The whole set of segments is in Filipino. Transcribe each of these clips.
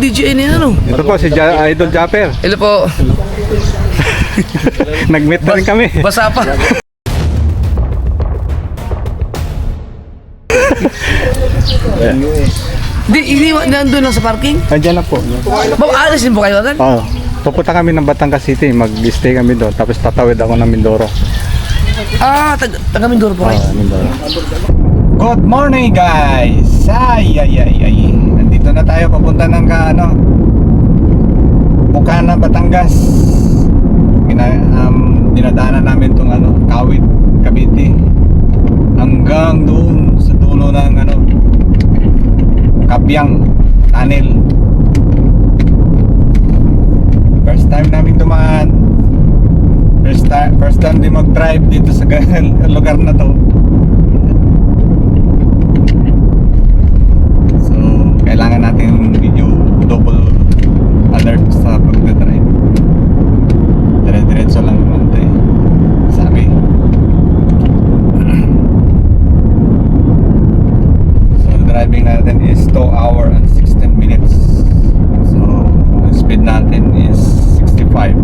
DJI niya, ano? Ito po si Idol Japper. Hello po. Nag-meet na rin kami. Basa pa. Hindi nandun lang sa parking? Andiyan na po. Alis din po kayo agad? Oo. Pupunta kami ng Batangas City. Mag-stay kami doon. Tapos tatawid ako ng Mindoro. Taga Mindoro po kayo? Mindoro. Good morning guys! Ay. Nandito na tayo papunta ng Bukana, Batangas. Dinadaanan namin itong Kawit, Cavite. Hanggang doon sa dulo ng Kabyang Tunnel. First time namin dumaan. First time din mag-drive dito sa lugar na to. So, kailangan natin video double alert sa pag-drive. Dire-diretso lang naman tayo. Sabi. So, driving natin is 2 hours and 16 minutes. So, ang speed natin is 65.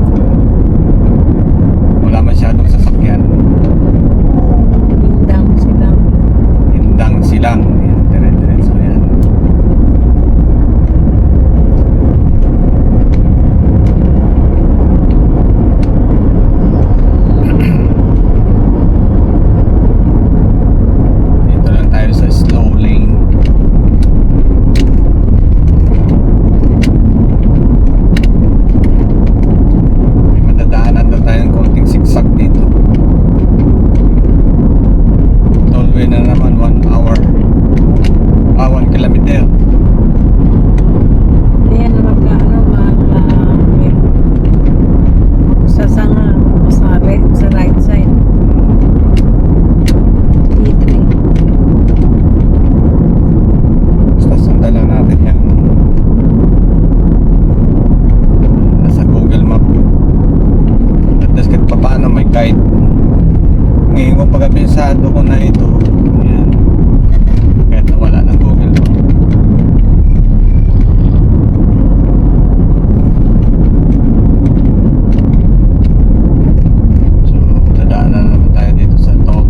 Wala masyadong sasakyan. Hindang silang. Yan, dire-diretso yan. Dito lang tayo sa slow lane. May madadaanan daw tayong konting zigzag dito. Tollway na naman 1 hour. 1 kilometer. Ayan naman sa sanga, sa right side. E3. Basta sundan lang natin yung nasa Google Map. At least kahit paano may guide. Ngayon ko pagkapisado ko na ito. Ayan. Kahit nawala ng Google Map. So, dadaanan naman tayo dito sa toll.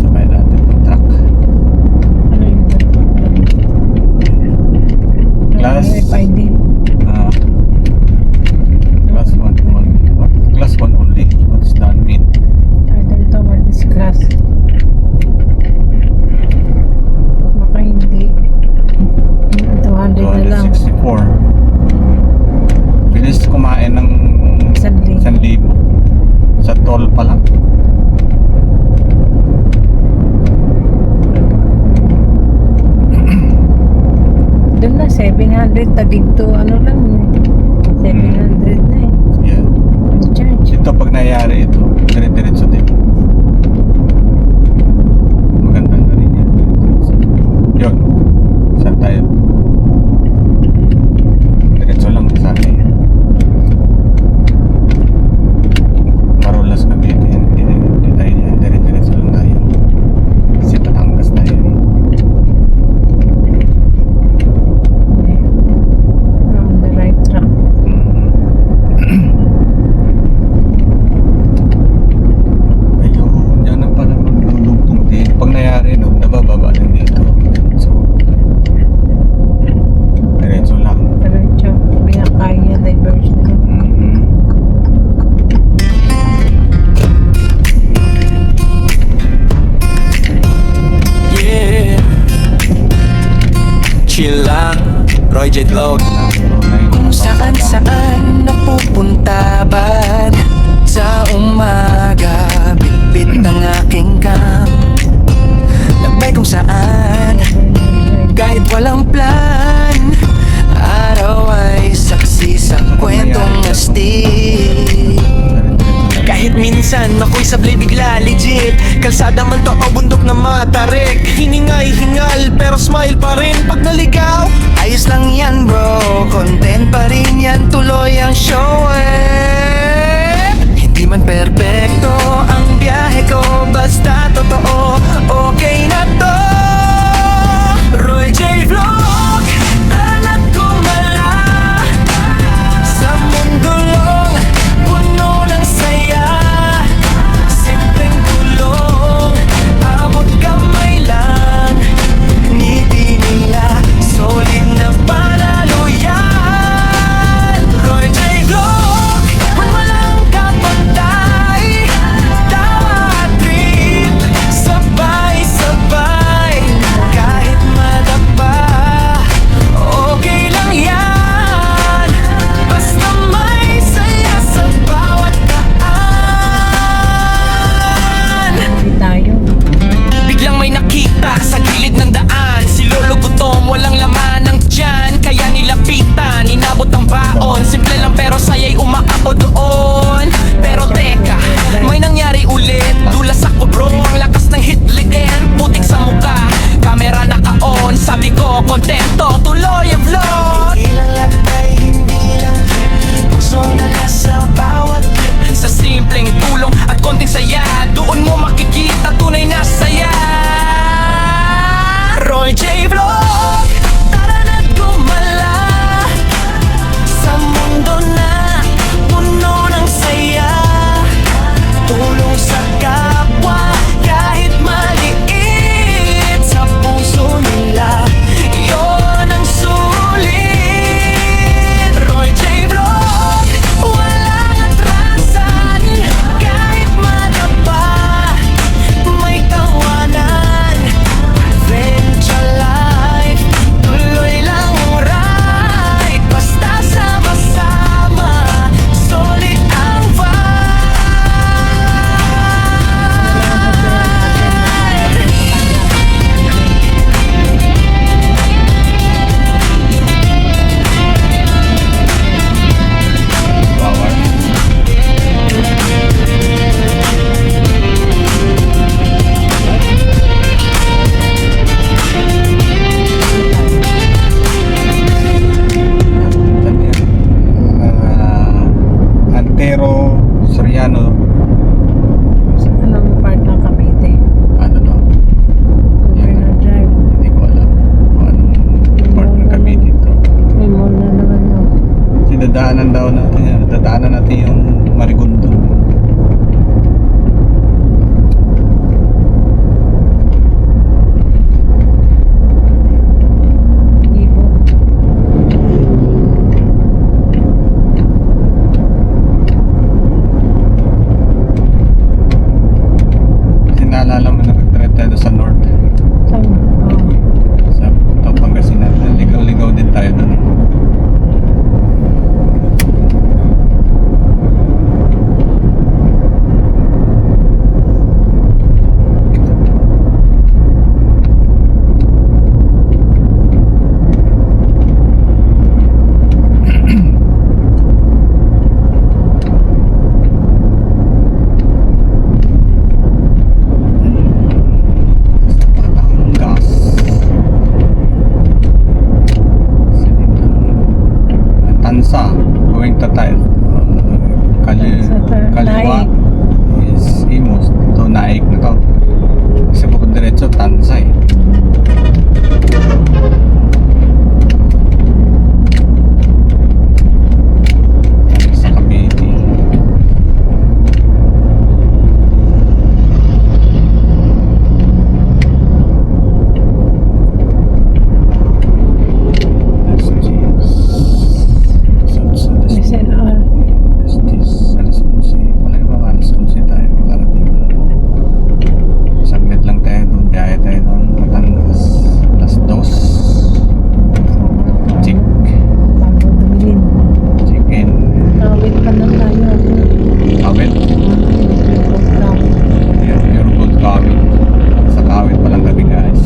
Sabay natin yung truck. Ano yun? Class RFID. Class 1 only. What? Class 1 only? What's that mean? I don't know what is class. Baka hindi. 200 na lang. 264. Bilis kumain ng 1,000. 1,000 sa toll pa lang. Doon na 700 tagig to ano lang 700 na eh. Yeah. Ang charge. Ito pag nangyari ito, dire-diretso din. Maganda na rin yan. Dire-diretso. Yun. Saan tayo? Diretso lang sa akin. Marulas Cavite. Hindi tayo yan. Dire-diretso lang tayo. Kasi Batangas tayo eh. We're on the right track. Ayun, dyan na pala maglulugtong din. Pag nangyari, no, nabababa din dito. So, diretso lang. Diretso. Binakaya diversion. Yeah. Chill lang, Roy J. Vlog. Kung saan napupunta ba sa umaga, bitbit ng aking cam. Labay kung saan, kahit walang plan, araw ay saksi sa kwentong astig. Kahit minsan ako'y sablay bigla legit, kalsada man to o bundok na matarik. Hiningay hingal pero smile pa rin pag naligaw. Ayos lang yan bro, content pa rin yan, tuloy ang show eh. Hindi man perpekto ang biyahe ko, basta totoo Dadaanan natin yung Marigundo. Ibo. Kasi naalala mo nag-trip tayo sa North. Saan? Sa Pangasinan. Ligaw-ligaw din tayo doon. Batangas. Tansa, going to tayo. Kaliwa is Imos. Ito, Naik na to. Kasi po diretso, Tansa eh. Sa Cavite. SNR. Saglit lang tayo doon, biyahe tayo doon, Batangas. Alas 2. Chick. Bago dumilin. Chicken. Kawit pa lang tayo. Kawit. Kawit. Pure gold kawit. Sa kawit pa lang kami guys.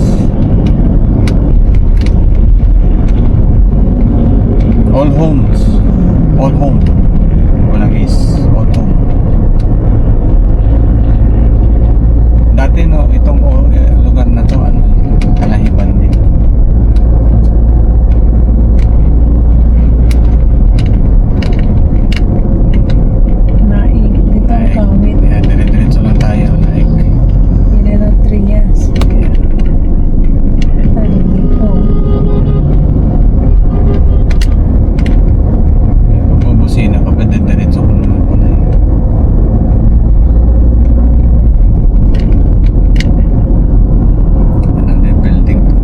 All homes. All home. Walang is. All home. Dati no, itong lugar na to, ano, Kalahiban din. Naik. Dito ang kawit. Kaya dire-diretso lang tayo. Like, Pinero Trias. Tayo dito. bubusina ka pa dire-diretso ko naman po na yun. Anong building to?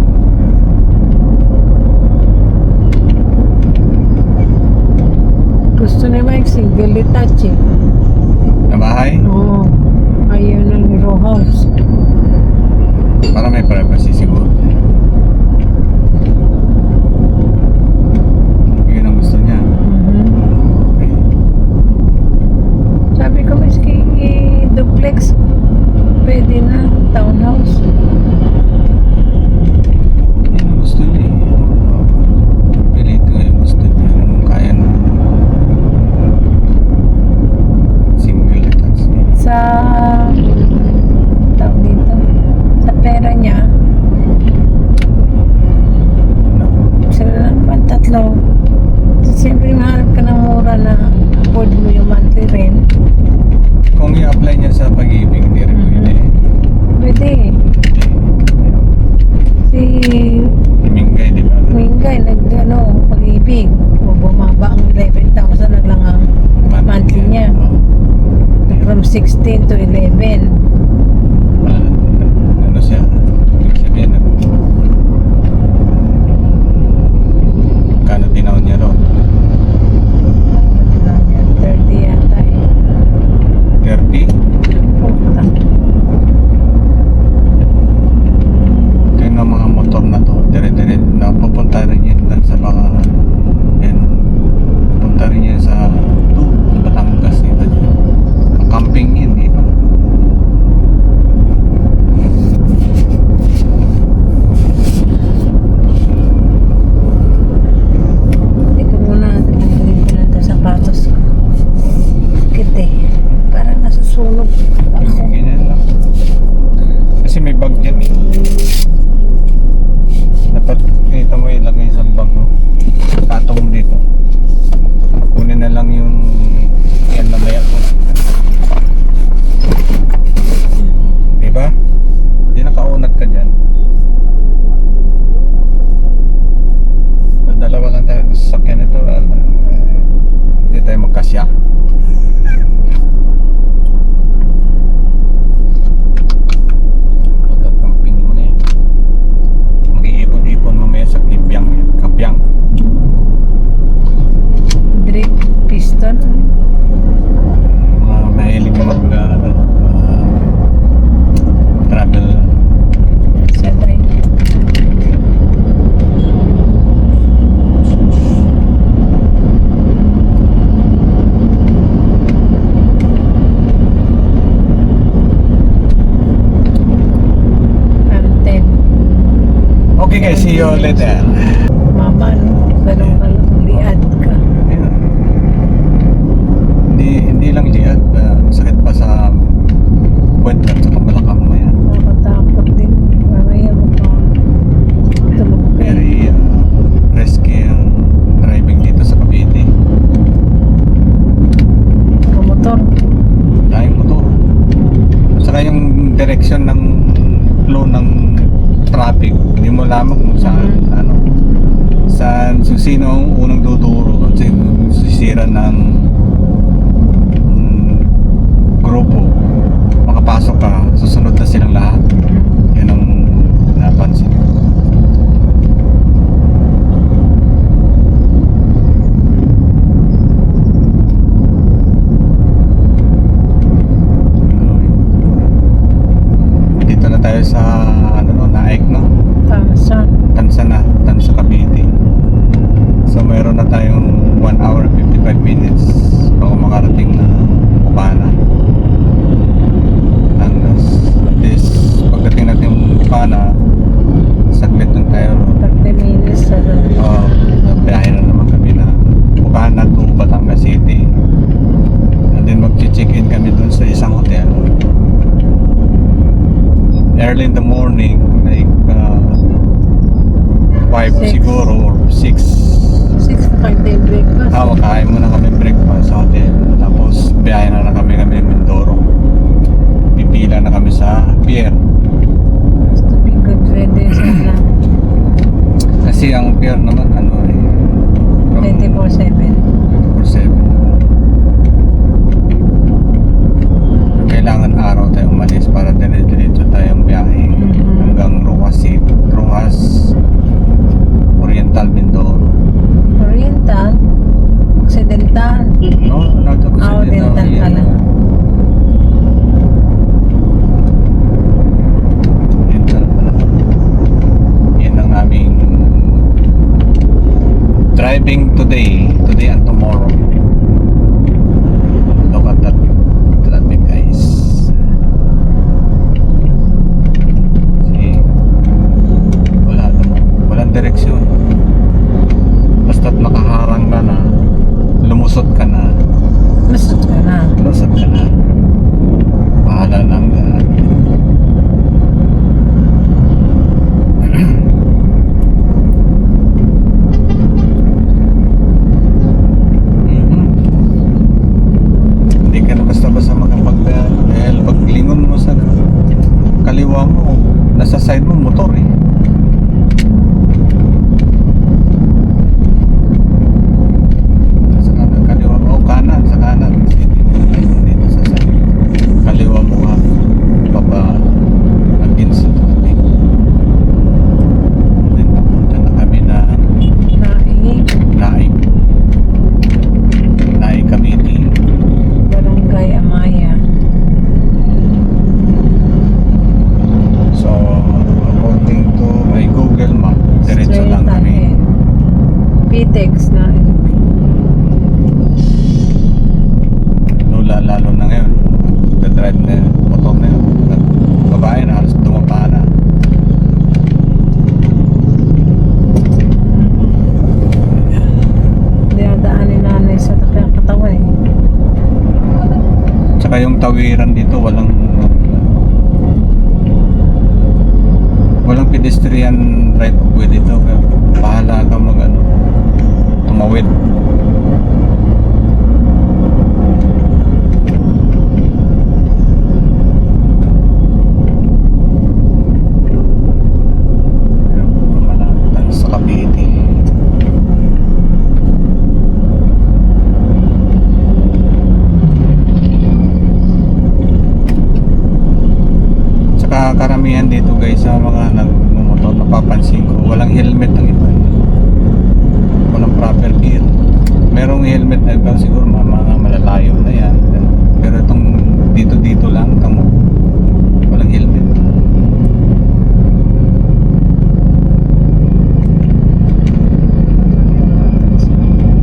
Gusto ni Mike single detached eh. Na bahay? Oo. Ayaw ng row house. Para may privacy siguro. Yun ang gusto niya. Okay. Sabi ko miski duplex pwede na. Townhouse. Yun ang gusto niya eh. Pilito nga yung gusto niya. Kung kaya na single detached niya. Sa tawag dito. Sa pera niya. Ano? Sila lang naman tatlo. Siyempre maharap ka ng mura na afford mo yung monthly rent. Kung i-apply niya sa pag-ibig, hindi rin pwede. Pwede. Si Mingay, di ba? Mingay pag-ibig. O bumaba ang 11,000 na lang ang monthly niya. Oo. From 16 to 11. Ano siya? Ibig sabihin, kano tinawag niya ron? 30 yata eh. 30? Puta. Ito yung mga motor na to. Dire-dire, napupunta rin yan dun sa baka, yan, napunta rin yan sa Batangas. Camping yun, di ba? Okay, see you later. Mama, no? Ganun ka lang, liad ka. Ayun. Hindi lang liad, sakit pa sa puwet at sa kabalakang mo yan. Nakatakot din. Mamaya mo pa. Tulog ka. Very risky ang driving dito sa Cavite. Motor. Dahil motor. At saka yung direction ng flow ng traffic, hindi mo lamang kung saan, sino ang unang duduro at sisira ng grupo. Makapasok ka, susunod na silang lahat. Yan ang napansin. Dito na tayo sa Naik, no? Tansa Cavite. So mayroon na tayong 1 hour 55 minutes bago makarating na Bukana. And at least pagdating natin Bukana, saglit lang tayo. 30 minutes sa Biyahe na naman kami na Bukana to Batangas City. And then mag-check-in kami dun sa isang hotel. Early in the morning, like 5 Six. siguro or 6. 6 na kayo breakfast. Kain muna kami breakfast sa hotel. Tapos biyahe na kami Mindoro. Pipila na kami sa pier. To be good ready sana. Kasi ang pier naman from 24/7. 24/7. Kailangan araw tayo umalis para dire-diretso tayong biyahe hanggang Rojas Oriental Mindoro. Oriental. Occidental. No, not Oriental pala. Oriental pala. Yan ang aming driving today and tomorrow. Look at that traffic, guys. See, walang direksyon. Basta't nakaharang ka na, lumusot ka na, Lusot ka na. bahala ng hindi ka na basta-basta makapagdaan dahil paglingon mo sa kaliwa mo, nasa side mo motor eh. Sa kanan, kaliwa mo, kanan, sa kanan dito sa side kaliwa mo ha, baba against the traffic. Then papunta na kami na Naik. Naik Cavite. Barangay Amaya. So according to my Google Map, diretso Straight lang kami. ahead. PTEX na. Lalo na ngayon, nagdadrive na yun, motor na yun. At babae na, halos dumapa na. Dinadaanin nanay sa katawan eh. Tsaka yung tawiran dito, walang pedestrian right of way dito. Kaya bahala ka tumawid. Malapit sa Cavite. Tsaka karamihan dito guys sa mga nagmumotor, napapansin ko walang helmet ang iba. Walang proper gear. Merong helmet na iba siguro mga malalayo na yan. Pero itong dito lang tamo, walang helmet.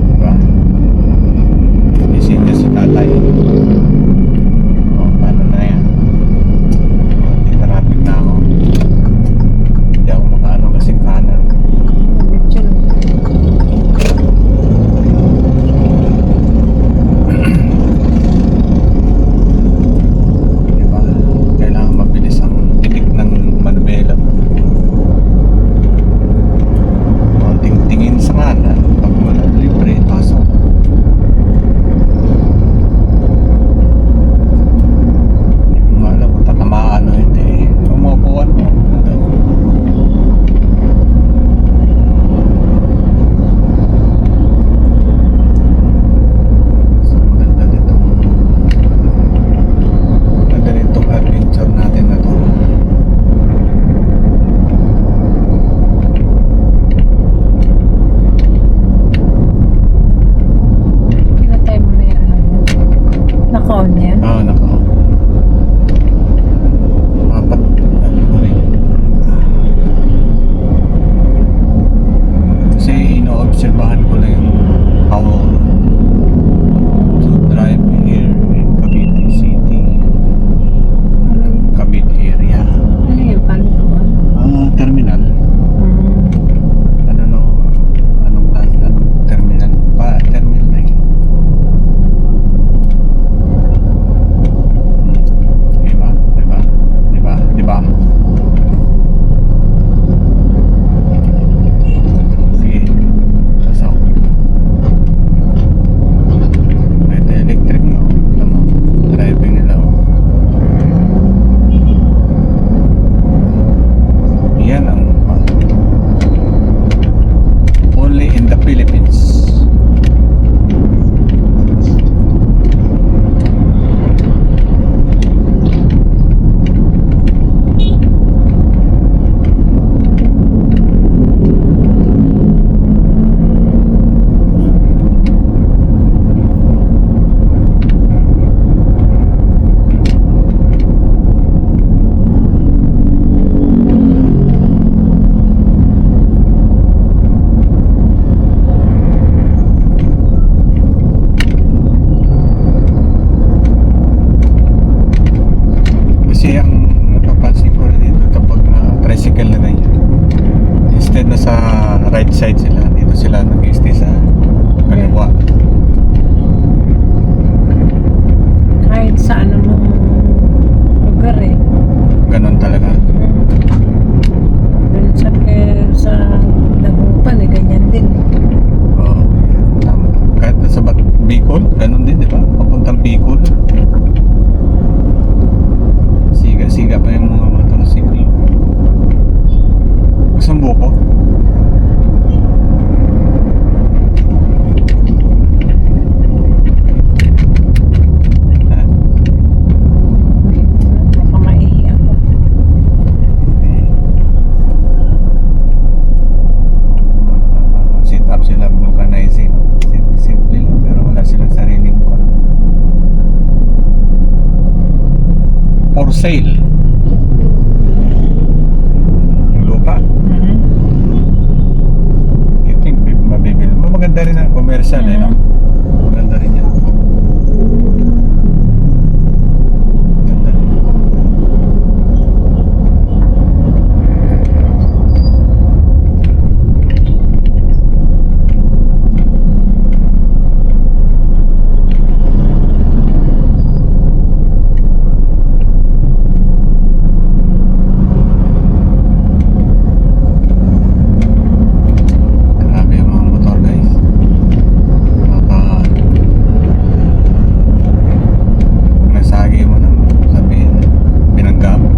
Diba? Isip niya si tatay. O, paano na yan? Traffic na ako. Hindi ako makaano kasi kanan. for sale. Yung lupa. You think mabibili mo? Maganda rin ang commercial eh, no? Maganda rin yan. Maganda rin. Grabe yung mga motor, guys. Nasagi mo na, sabihin, binangga mo.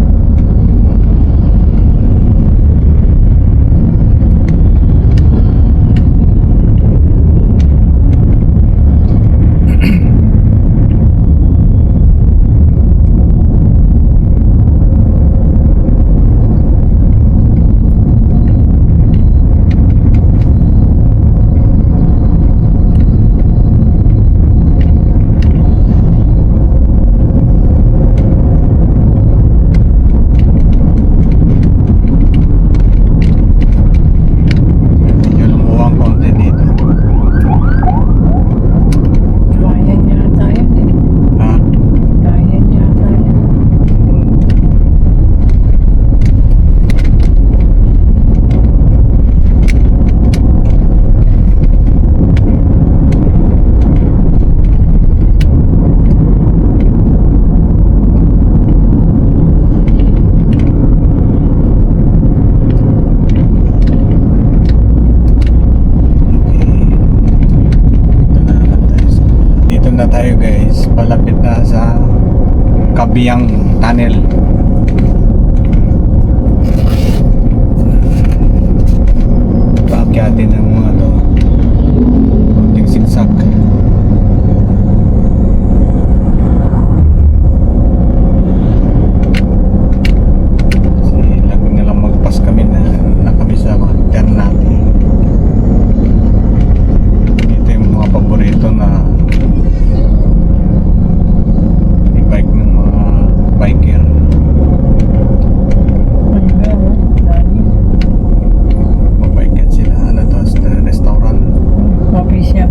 Medyo lumuwang konti dito. Kaya niya tayo eh. Ha? Kaya niya tayo. Dito na tayo, guys. Palapit na sa Kabiyang Tunnel. Paakyatin ng mga to. Kunting zigzag. Kasi lagi nilang magpas kami na kami sa mga Ternate. Ito yung mga paborito na i-bike ng mga biker. Ano ba oh? Dami. Mabike yan sila. Ano to? Sa restaurant. Coffee shop.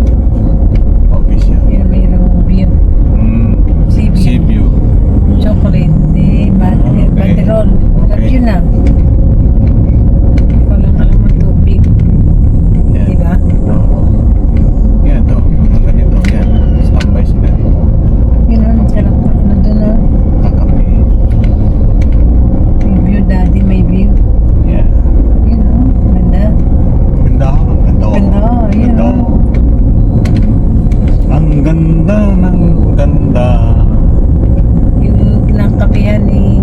Office yan. Yan mayroong beer. Sea Sea view. view. Chocolate. Okay. Baterol. Okay. Yun na. Walang alam ang tubig. Yan. Diba? Oo. Yan to. Mga ganito. Yan. Standby sila. Yun ang sarap pa. Nandun na. Kakape. May view, daddy, may view. Yan. Yun o. Ganda. Ganda. Ganda. Ganda, yun. Ganda. Ang ganda ng ganda. Yung kinakapihan ni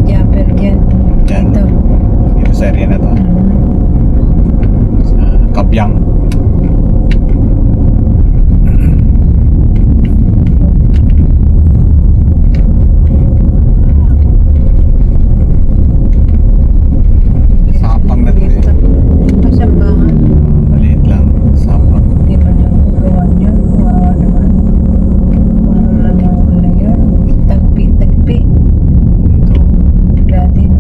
Japper dyan. Yan. Ito. Dito sa area na to. Sa Kabyang. Sapang na to eh. Masambahan. Maliit lang. Sapang. Di man lang gawan yun. Wawa naman. Ano lang yung ano yun. Tagpi-tagpi. Dito. Dati no.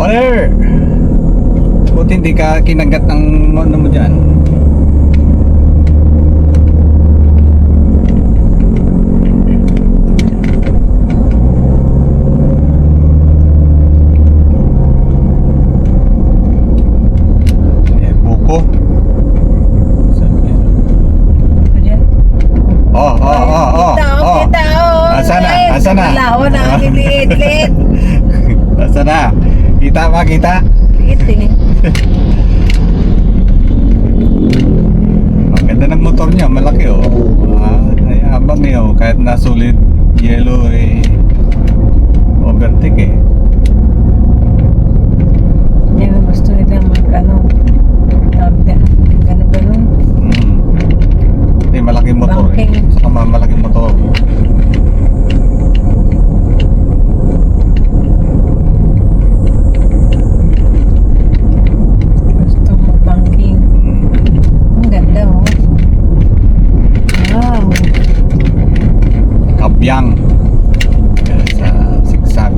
Water! Buti hindi ka kinagat ng ano mo dyan. Buko. Sabi niya. Ayan. Kita, Oh. kita, oh. Asa na? Asa na? Wala, oh, nakakiliit-liit. Asa na? Kita ba? Kita? Liit eh. Ang ganda ng motor niya, malaki oh. Ay abang eh oh, kahit na solid yellow eh overtake eh. Yan ang gusto nila mag-ano. Ganun-ganun. Hindi malaking motor eh. Banking. Saka malaking motor. Gusto mag-banking. Ang ganda oh. Wow. Kabyang. Kaya sa sigsag.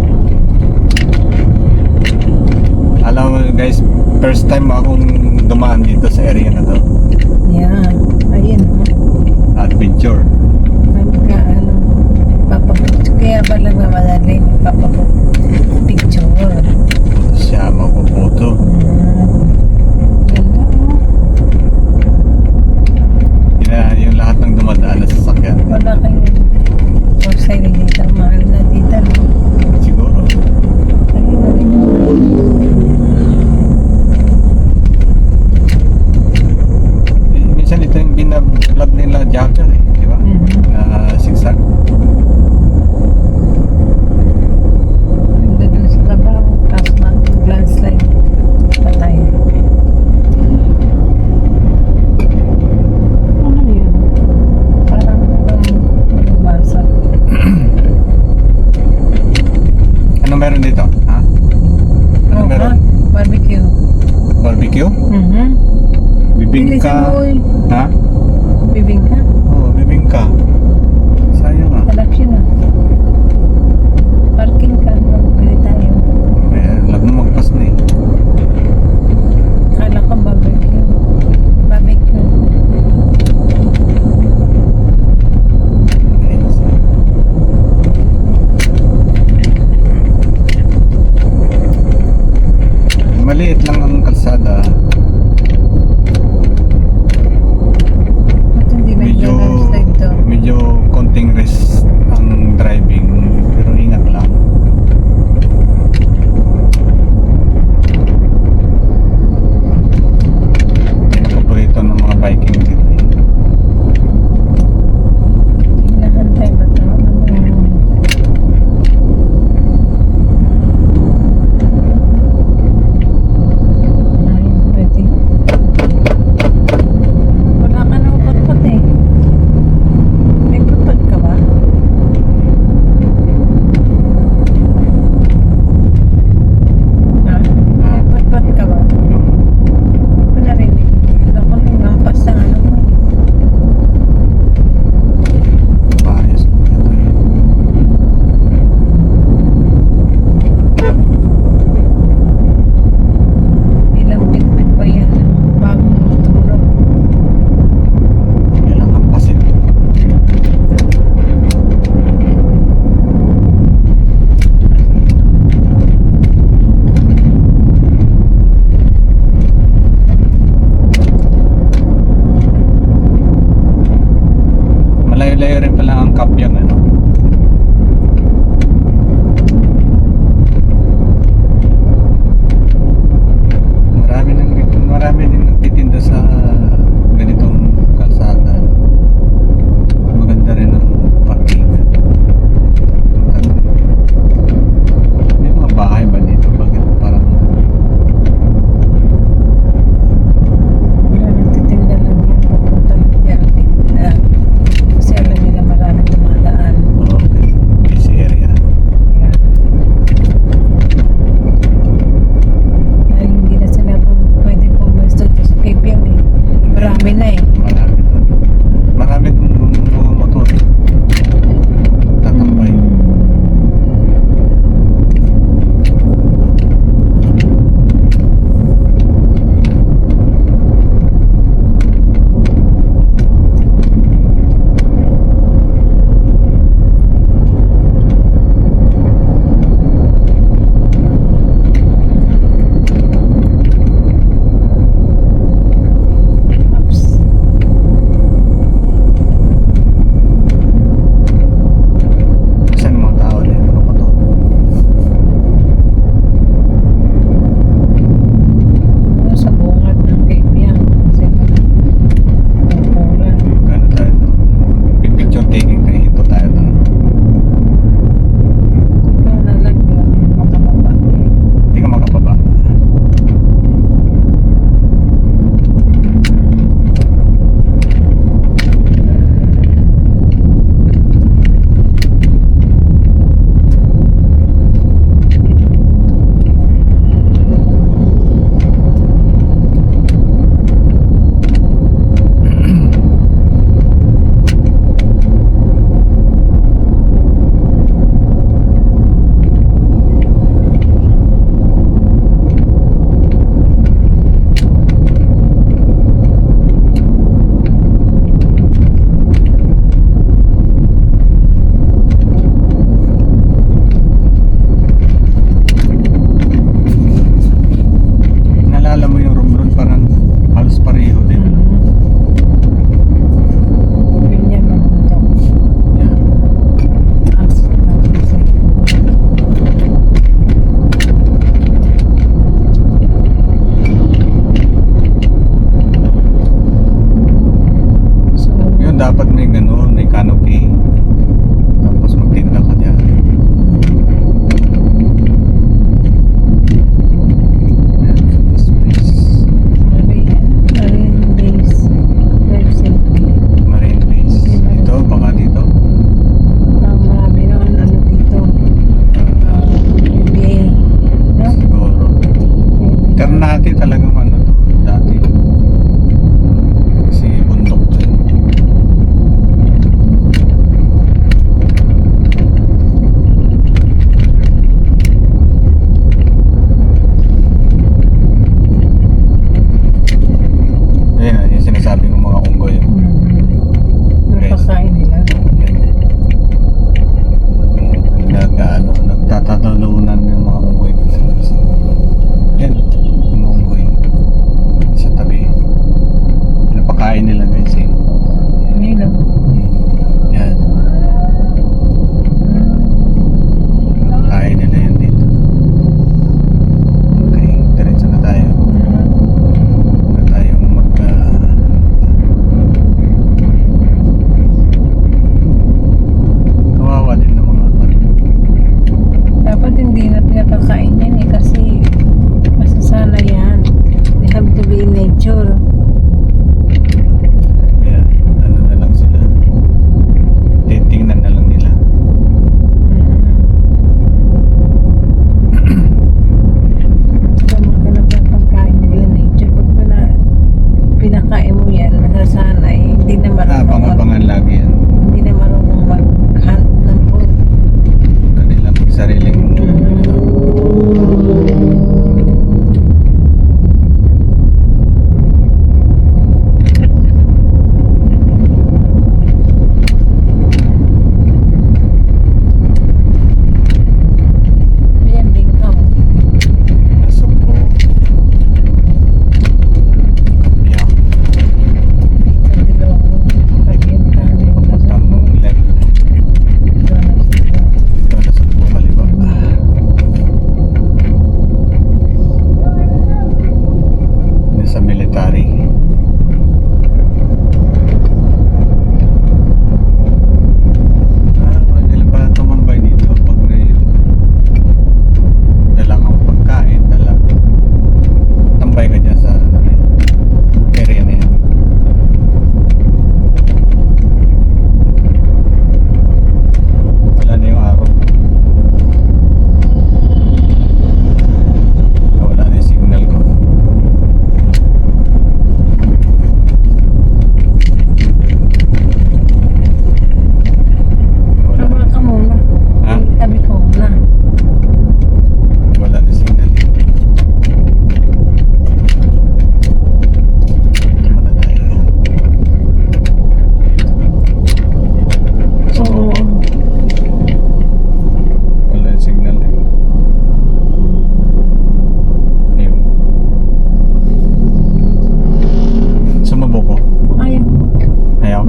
Alam mo guys, first time akong dumaan dito sa area na to. Yan. Ayun oh. Adventure. Ano, papapicture. Kaya ba lang mamadali papapicture. Siya mapuputo. Ganda oh. Yung lahat ng dumadaan na sasakyan. Wala kayo for sale dito. Mahal na dito. No? Siguro. Minsan ito yung binablog nila jogger eh, di ba? Na sigsag. Ganda dun sa trabaho. Tapos mag-landslide. Patay. Ano yun? Parang basa. Ano meron dito? Ha? Ano meron? Barbecue. Barbecue? Bibingka. Bilisan mo, uy. Ha? Bibingka. Oo, bibingka. Sayang ah. Halap yun ah. Parking ka. Magbili tayo. Lag mo magpas na eh. Kala ko barbecue. Barbecue. Maliit lang ang kalsada. Ba't hindi Medyo nag-landslide to? medyo konting risk ang driving, pero ingat lang. Yan ang paborito ng mga biking dito eh. Hinahantay ba ito?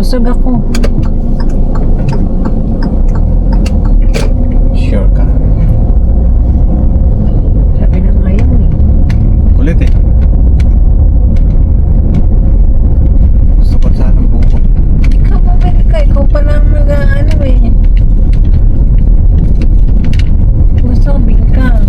Busog ako. Sure ka. Sabi na ngayon eh. Kulit eh. Gusto ko sana buko. Ikaw bumili ka. Ikaw pa lang ano eh. Gusto ko bingka.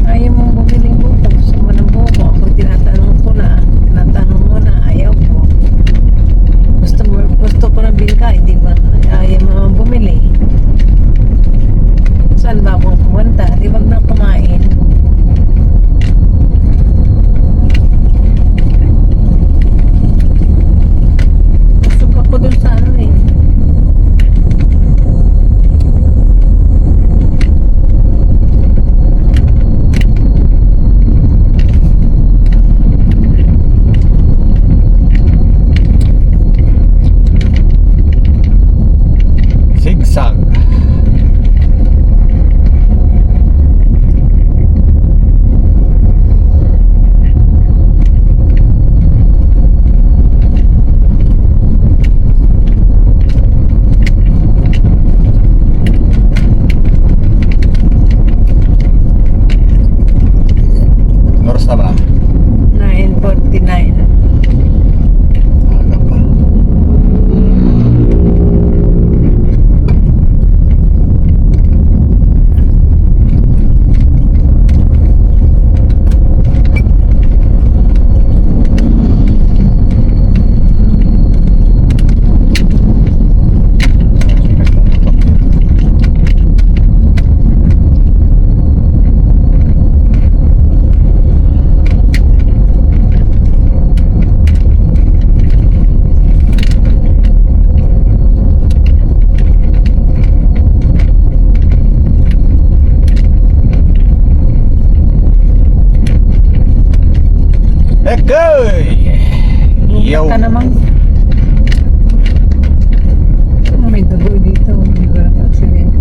Ayaw mong bumili buko. Gusto mo ng buko. Ako tinatanong ko na. Tinatanong mo na. Ayaw ko. Gusto ko ng bingka. Hindi mo ayaw mo bumili. Saan ba akong pumunta? Di wag na kumain. Gusto ko dun sa ano eh. Zigzag. Oras na ba? 9:49. Aga pa. Egoy! Yo! Ka naman. May dugo dito. Accident.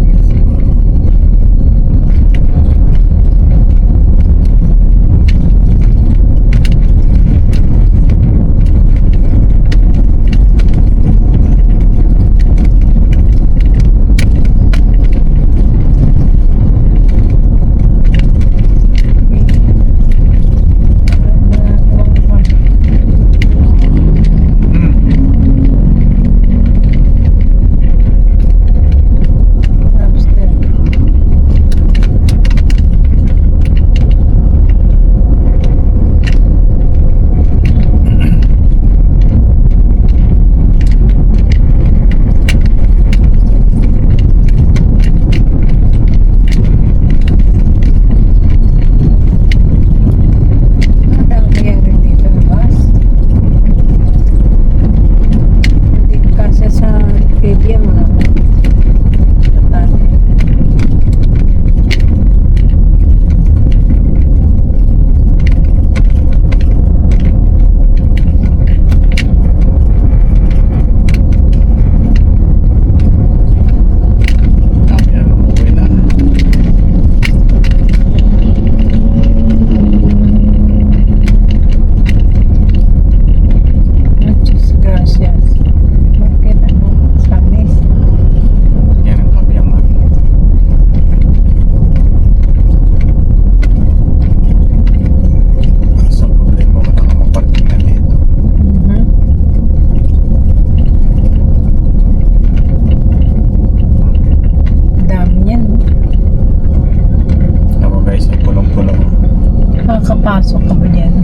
Makakapasok ka ba dyan?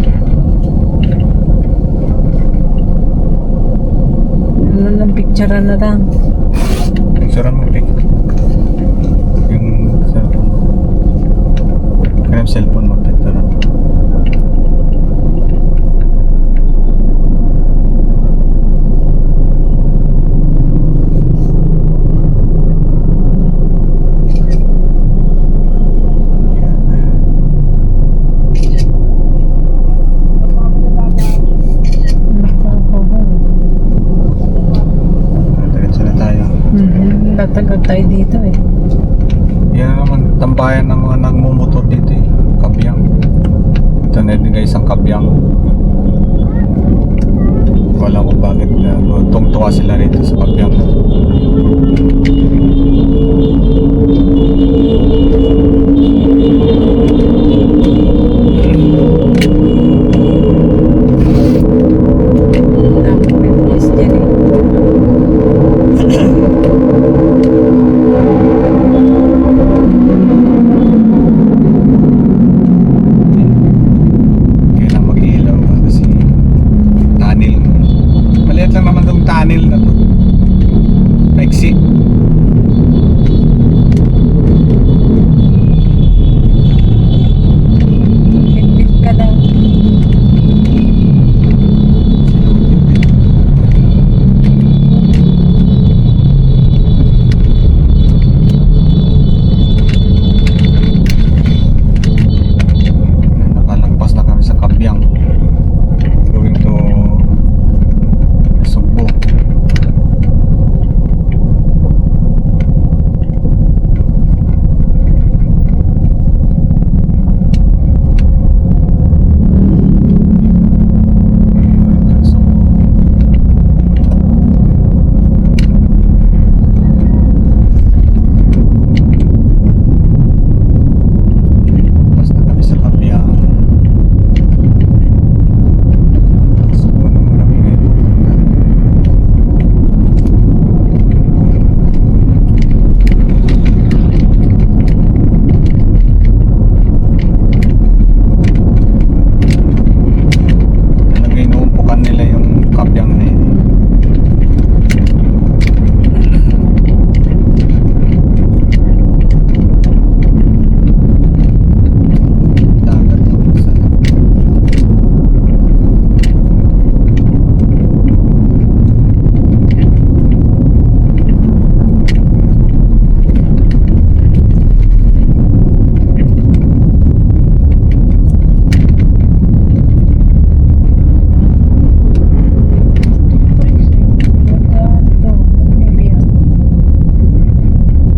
Ano ng picture na lang? Picturean mo, pic. Yung cellphone. Kaya yung cellphone mo, picturean. Diretso na tayo. tayo dito eh. Yan naman, tambayan ng mga nagmumotor dito eh. Kabyang. Ito na din guys ang kabyang. Wala ko bakit tungtuwa sila rito sa kabyang. Tapos may pulis dyan eh. Kailangan mag-ilaw ka kasi tunnel. Maliit lang naman itong tunnel na to. Maiksi. Bitbit ka daw. Nakalagpas na kami sa kabyang. Going to Sugbo. Going to Sugbo. Basta kami sa kabyang. Sugbo na muna kami ngayon. Talaga inuumpukan nila yung kabyang na yun. Dagat lang sa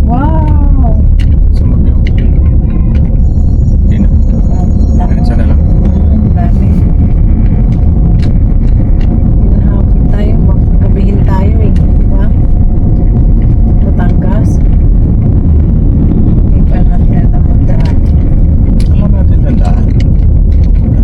Wow! Sumabyo. Hindi na. Diretso na lang. Dami. Hinahapon tayo, magagabihin tayo eh, di ba? Batangas. Hindi pa natin alam magdaan. Alam natin ang daan. Ganda.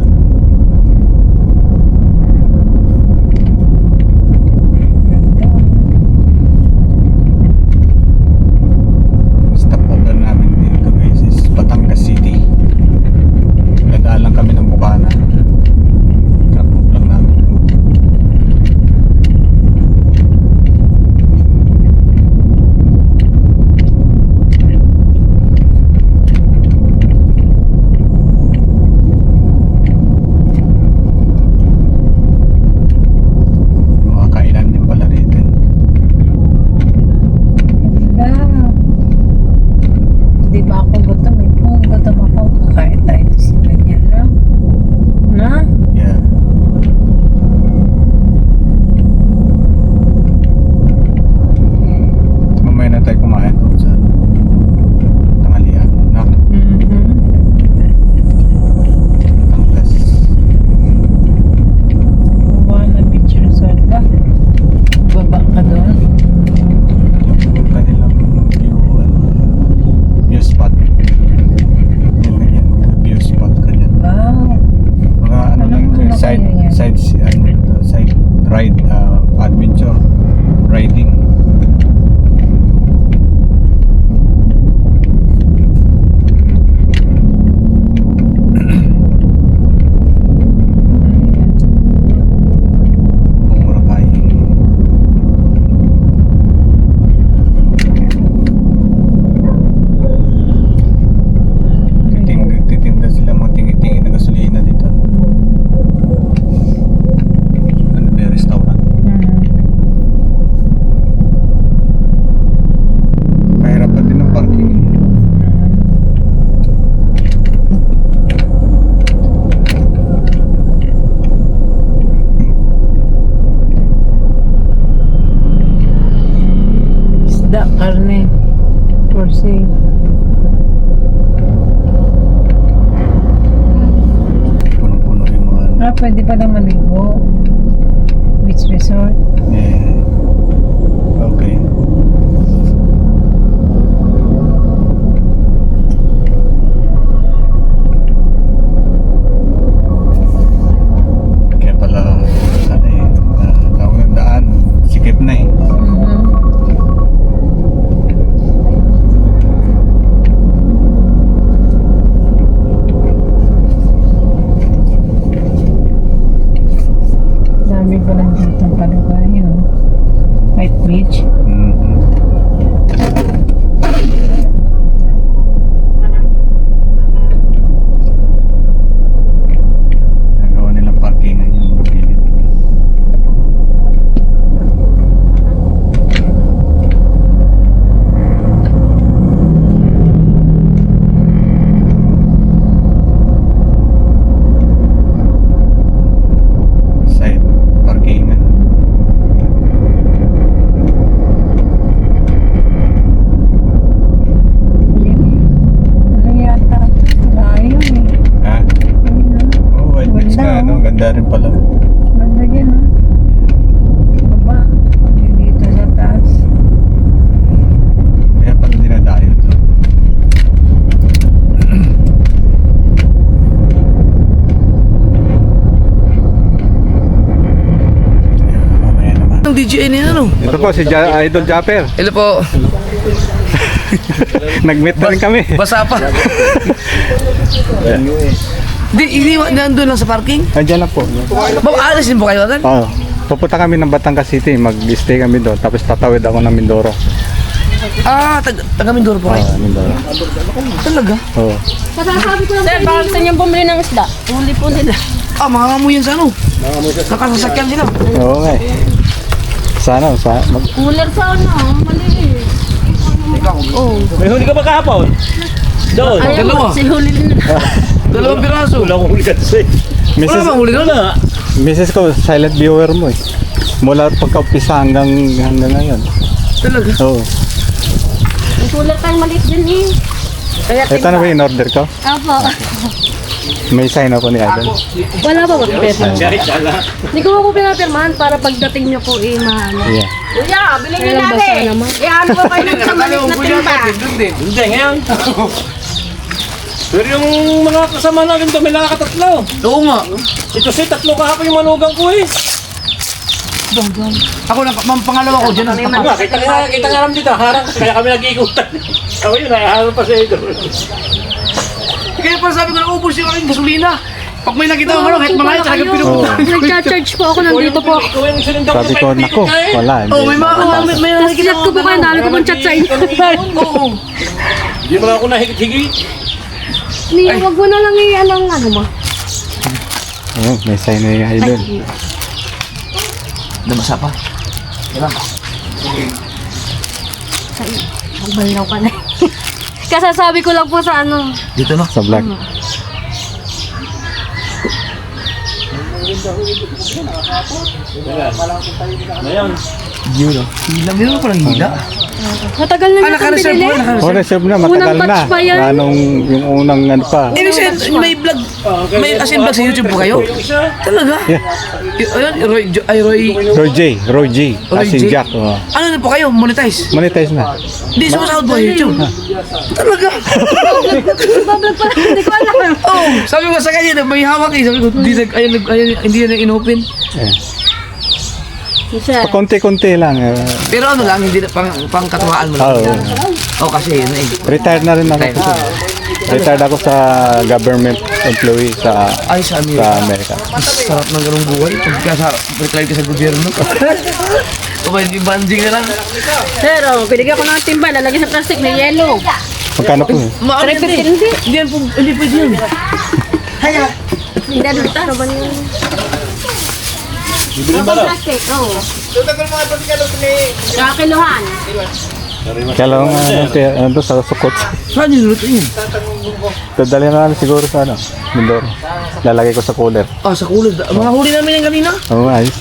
Stopover namin dito guys is Batangas City. Dadaan lang kami ng Bukana. Drop off lang namin. Mga kainan din pala rito. Ganda. Hindi ba ako gutom eh? Kung gutom ako, kakain tayo sa ganyan lang. Na? Yeah. Mamaya na tayo kumain doon sa tanghalian. Na, Batangas. Kuha na picture sa ba? Baba ka doon. Yung kanilang view, view spot. Yan, ganyan. View spot ka dyan. Wow. Mga ano na pwede pa lang maligo. Beach resort. Yeah. Okay. Kaya pala, ano eh, tawag ng daan, sikip na eh. Dami pa lang dito palaga, yun. White beach. Nagawa nilang parkingan yung gilid. Side parkingan. Ano yata? Layo eh. Ha? Oh, white beach Ganda, ka, ano? Ganda rin pala. Ganda yan, no? Baba. Dito sa taas. Kaya pala dinadayo to. Mamaya naman. Ang DJI na yan, ano? Ito po si Idol Japper. Hello po. Nag-meet na rin kami. Basa pa. Hindi nandun lang sa parking? Andiyan lang po. Ma'am, aalis din po kayo agad? Oo. Pupunta kami ng Batangas City. Mag-stay kami doon. Tapos tatawid ako ng Mindoro. Taga Mindoro po kayo? Mindoro. Talaga? Oo. Sir, baka gusto niyong bumili ng isda. Huli po nila. Mangangamoy yan sa ano? Nakasasakyan sila. Oo nga eh. Sana. Cooler sa ano, maliit. Oh. May huli ka ba kahapon? Doon. Ayaw Dalawa. mo, si huli din. Dalawang piraso. Wala akong huli kasi. Wala bang huli doon? Wala. Mrs. ko, silent viewer mo eh. Mula pagka-upisa hanggang ngayon. Talaga? Oo. May cooler tayong maliit din eh. Kaya Ito na ba yung order ko? Apo. May sign ako ni Idol. Wala ba magpapirma? Kahit sala. Hindi ko po pinapirmahan para pagdating niyo po eh, maano. Yeah. Kuya, bilhin niyo natin. Iano ko kayo ng maliit na timba. Hindi, ngayon. Pero yung mga kasama natin doon, may nakakatatlo. Oo nga. Ito si tatlo kahapon yung manugang ko eh. Ako lang, pangalawa ko dyan. Nga, kita nga naman dito, harang. Kaya kami nag-iikutan. Ako yun, harang pa sa ito. Kaya pa sabi ko na ubos yung aking gasolina. Pag may nakita ko kahit mga yun, talagang pinupunta. Nagcha-charge po ako, nandito po. Ikaw yung sinundan Sabi ko, nako, wala. Oo, may may Tapos nakikita chat ko po kayo, dami ko pong chat sa inyo. Oo. Hindi mo na ako nahigit-higit. Nia, wag mo na lang i-anong ano mo. Oh, may sign na yung Idol. Nabasa pa. Magbalaw ka na. Kasasabi ko lang po sa ano. Dito na. Sa vlog. Ngayon. Yun o. Hila. Meron pa lang hila. Matagal na natin Naka-reserve binili. po. Naka-reserve. Oh, reserve na, matagal Unang na. batch pa yan. Anong yung unang ano pa. May vlog. May as in vlog sa YouTube po kayo? Talaga? Yeah. Ayun, Roy J. As in J? Jack. Oh. Ano na po kayo? Monetize? Monetize na. Hindi, sumasahod po sa YouTube. Talaga? Bablog pa, hindi ko alam. Oo. Sabi ko sa kanya, may hawak eh. Sabi ko, hindi na in-open. Eh. Siya. Konti-konti lang. Pero ano lang, hindi na pang katuwaan mo lang. Oo. Kasi yun eh. Retired na rin ako. Retired ako sa government employee sa Ay, sa Amerika. Amerika. Sarap ng ganung buhay. Pagka sa retire ka sa gobyerno. O ba, hindi banding na lang. Sir, oh, binigyan ko ng timba, lalagyan sa plastic na yellow. Magkano po? Maano Hindi. hindi. Hindi pwede yun. Hindi, ano ba yun? Bibili ba lang? Plastic, oo. Sa kiluhan. Kailangan ano sa sukot. Saan yung luto yun? Dadali na lang siguro sa ano, Mindoro. Lalagay ko sa cooler. Ah, sa kulad. Mga huli namin yung kanina. Oo, ayos.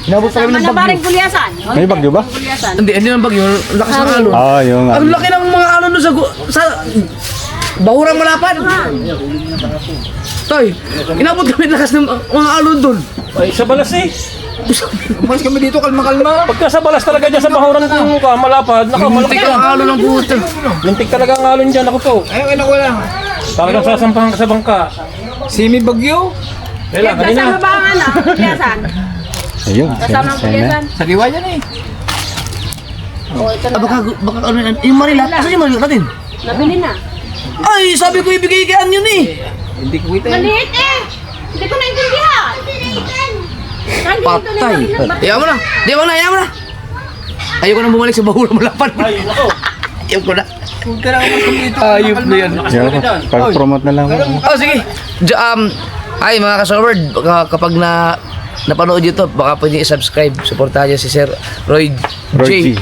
Inabot pa kami ng bagyo. Malabaring bulyasan. May bagyo ba? Bulyasan. Hindi ng bagyo. Lakas ng alon. Ah, yung Ang laki ng mga alon doon sa Bahurang Malapad. Toy, inabot kami lakas ng mga alon doon. Ay, sa balas eh. Umalis kami dito, kalma-kalma. Pagka sa balas talaga dyan sa bahuran ng malapad, Muntik malaki. ang alon ng buto. Lintik talaga ang alon dyan, ako po. Ayun, ko lang. Talagang sasampahan ka sa bangka. Simi Bagyo. Kailan, Kasama kanina. ba ang ano? Pulyasan? Ayun, Kasama ang pulyasan? Sariwa yan eh. Baka ano yan, yung Manila, asan yung Manila natin? Nabili na. Ay, sabi ko ibigay kay Ann yun eh. Hindi ko kita. Maliit eh! Hindi ko naintindihan! Patay. Ayaw mo na. Di mo na, ayaw mo na. Ayoko na bumalik sa Bahurang Malapad. Ay, ako. Ayaw ko na. Huwag ka lang umas kami dito. Ayop na yan. Yan, pag-promote na lang. Oh, sige. Ay, mga kasolward, kapag napanood nyo to, baka pwede i-subscribe. Supportahan nyo si Sir Roy Roy G. J.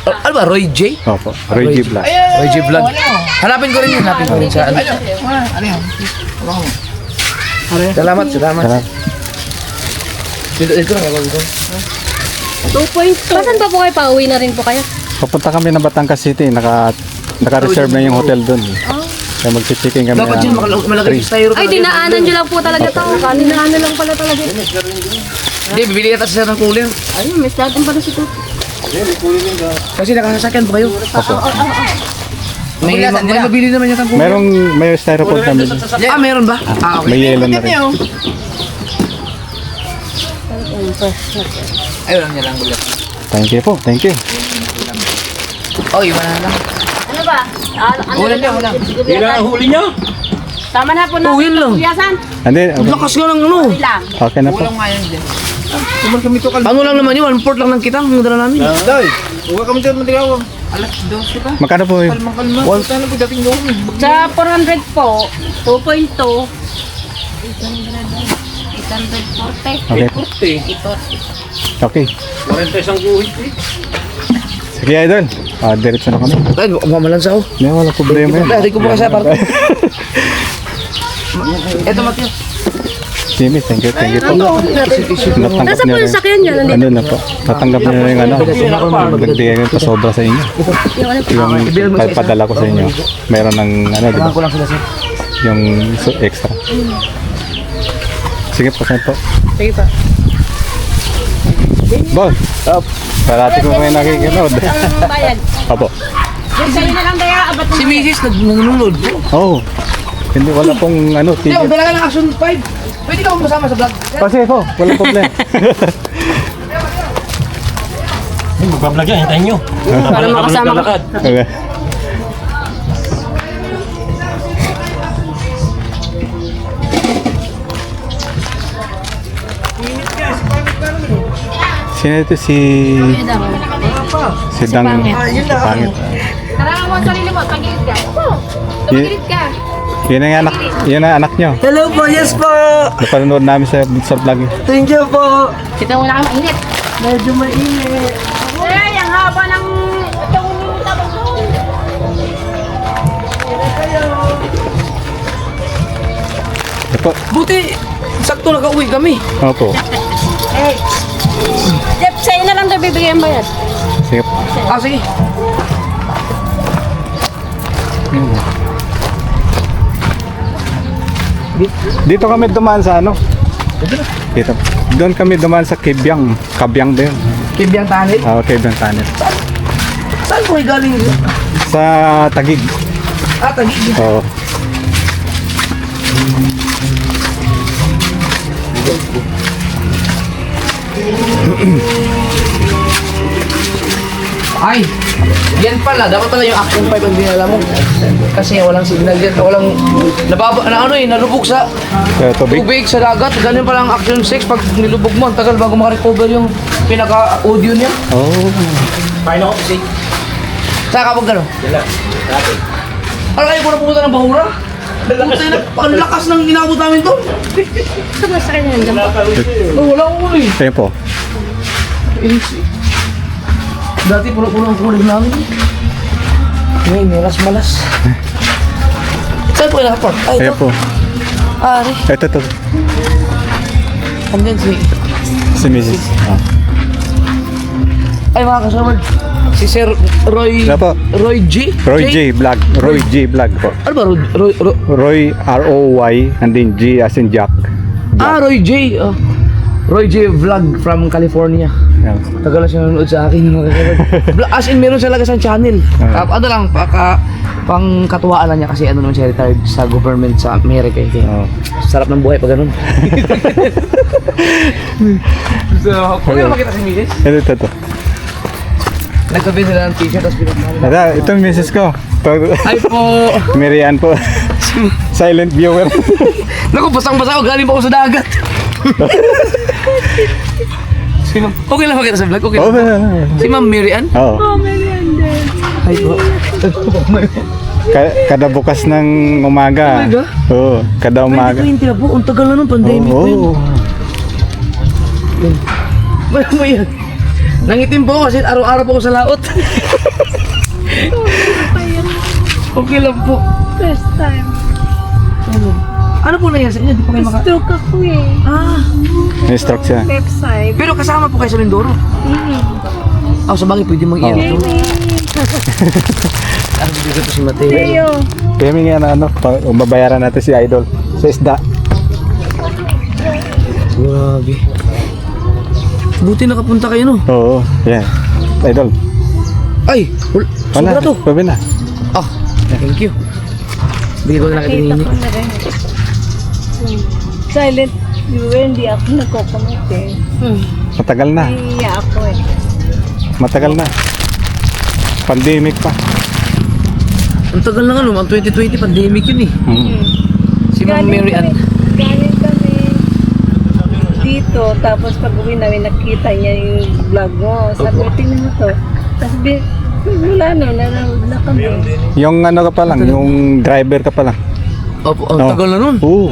Ano ba? Roy J? Opo, Roy G Vlog. Roy J Vlog. Hanapin ko rin yun. Hanapin ko rin sa ano. Ano yan? Salamat. Dito na. 2.2. Saan pa po kayo? Pauwi na rin po kayo? Papunta kami ng Batangas City, naka-reserve na yung hotel doon. Kaya mag-checking kami. Dapat yun, malaki yung styro. Ay, dinaanan nyo lang po talaga ito. Dinaanan lang pala talaga. Hindi, bibili yata siya ng cooler. Ayun, may natin pala si Tuto. Kasi nakasasakyan po kayo. May mabili naman yung cooler. May styrofoam kami. Meron ba? Okay. May yellow na rin. Ayun lang niya lang ulit. Thank you po, thank you. Oh, iwan na lang. Ano ba? Ulan niya, ulan. Hindi na ang huli niya. Tama na po na. Uwin lang. Pulyasan? Hindi, Lakas nga ng ano. Lang. okay na po. Umalis kami dito, kalma. Ano lang naman yun, 1/4 lang ng kitang ang dala namin. Doy, huwag kami dito, matigaw. Alas 12 ka. Magkano po yun? Kalma-kalma. Huwag tayo dating doon. Sa 400 po, 2.2. 840. Okay po. Puti. Okay. 40 isang guhit eh. Sige, idol. Diretso na kami. Ay, mamalansa ako. Hindi, wala problema yan. Ay, ko po kasi para. Ito, Mateo. Jimmy, thank you po. Natanggap Nasa po niyo yung rin. sakyan dyan? Ano na po? Natanggap niyo rin yung ano. Nagbigay ko pa sobra sa inyo. Yung padala ko sa inyo. Meron ng ano, di ba? Ko lang sila sir. Yung extra. Sige po, saan po? Sige pa. Boss! Parati ko kayo nakikinood. Ang bayad. Opo. Sa'yo na lang kaya abat Si Mrs. nagnunod. Oh. Hindi, wala pong ano, Hindi, tigil. dala ka ng Action 5. Pwede ka akong masama sa vlog. Oh, sige po. Walang problema. Magbablog yan, hintayin nyo. Para makasama ka. Okay. Sino ito si Dang Pangit. Tara mo sarili mo, tagilid ka. Tagilid ka. Yun ang anak nyo. Hello po, yes po. Napanood namin sa vlog. Thank you po. Kita mo na kang mainit. Medyo mainit. Ay, ang haba ng itong tabang doon. Ito. Buti, sakto nakauwi kami. Opo. Eh, Jeff, sa'yo na lang daw bibigyan ang bayad. Sige po. Sige. Dito kami dumaan sa ano? Dito. Doon kami dumaan sa Kibyang. Kabyang ba yun? Kibyang tanit. Oo, Kibyang Tanit. Saan po galing? Sa Tagig. Tagig. Oo. Ay, yan pala. Dapat pala yung Action 5 ang dinala mo. Kasi walang signal yan. Walang nalubog sa Sa tubig. tubig sa dagat. Ganyan pala ang Action 6. Pag nilubog mo, ang tagal bago makarecover yung pinaka-audio niya. Oh. Paano ako kasi? Saan ka pag gano'n? Ano kayo po na pumunta ng Bahura? Ang lakas ng inabot namin doon. Saan ba sa kanya nandiyan? Wala ko uli. Tempo. Dati puno-puno ang kulig namin. Ngayon, malas-malas. Saan po yung nakapark? Ay, Ayan ito. po. Ari. Ito. Andyan si... Si Mrs. Ah. Ay, mga kasawad. Si Sir Roy... Ano po? Roy G? Roy J Vlog. Roy J Vlog po. Ano ba? Roy R-O-Y and then G as in Jack. Roy J. Roy J Vlog from California. Yan. Tagal na siya nanonood sa akin. As in, meron siya sa channel. Ano lang, pang katuwaan lang niya kasi ano naman siya retired sa government sa Amerika. Oh. Sarap ng buhay pag ganun. So, kung ano makita si Mrs. Ito. Nagkabi nila ng t-shirt tapos pinagmamala. Ito yung misis ko. Ay po! Marian po. Silent viewer. Naku, basang-basa ako. Galing pa ako sa dagat. Sino? Okay lang makita sa vlog? Okay Oh, lang. Si Ma'am Mary Ann? Oo. Ay po. Kada bukas ng umaga. Talaga? Oo, kada umaga. 2020 na po. Ang tagal na nung pandemic po yun. Oo. Ano mo yan? Nangitim po ako kasi araw-araw po ako sa laot. Okay lang po. First time. Ano po nangyari sa inyo? Di po kayo maka... Stroke ako eh. May stroke siya. Left side. Pero kasama po kayo sa Mindoro. Sa bagay pwede mag-iyan to. Ano dito po si Mateo? Leo. Kaya may nga na mabayaran natin si Idol sa isda. Grabe. Buti nakapunta kayo no? Oo, yan. Idol. Ay! Sobra to! Pabi na. Thank you. Bigay ko na nakita Kita ninyo. ko na rin. Silent viewer, hindi ako nagkokomment eh. Matagal na. Iya ako eh. Matagal na. Pandemic pa. Ang tagal na nga no, ang 2020 pandemic yun eh. Si Ma'am Mary Ann. Galing kami dito, tapos pag uwi namin nakita niya yung vlog mo. Sabi ko, tingnan mo to. Tapos wala nanonood na kami. Yung ano ka pa lang, yung driver ka pa lang. Opo, ang tagal na nun. Oo.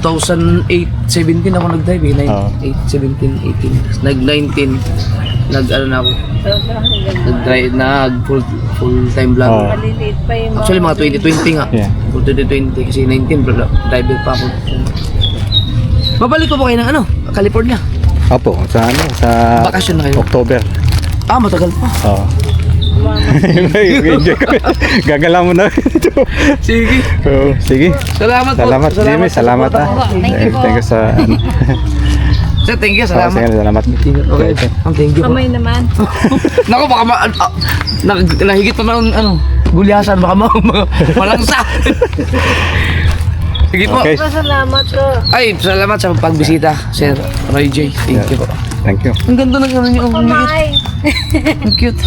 2008, 17 ako nag-drive eh. Oo. 8, 17, 18. Nag-19. Nag-ano na ako. Nag-drive, full-time vlog. Oo. Maliliit pa yung Actually, mga 2020 nga. Yeah. Full 2020 kasi 19, driver pa ako. Babalik ko po kayo ng ano, California. Opo, sa ano, sa Bakasyon na kayo. October. Matagal pa. Oo. Enjoy ko. Gagala mo na. Sige. Oo, sige. Salamat po. Salamat, Jimmy. Salamat sa ah. support. Thank you po. Thank you sa ano. Sir, thank you. Salamat. Salamat. Salamat. Okay. Thank you po. kamay naman. Naku, baka nahigit pa man ano, gulyasan, baka malangsa. Sige po. Okay. Salamat ko. Ay, salamat sa pagbisita, Sir Roy J. Thank you po. Thank you. Ang ganda ng ano niyo. Ang Kamay. cute.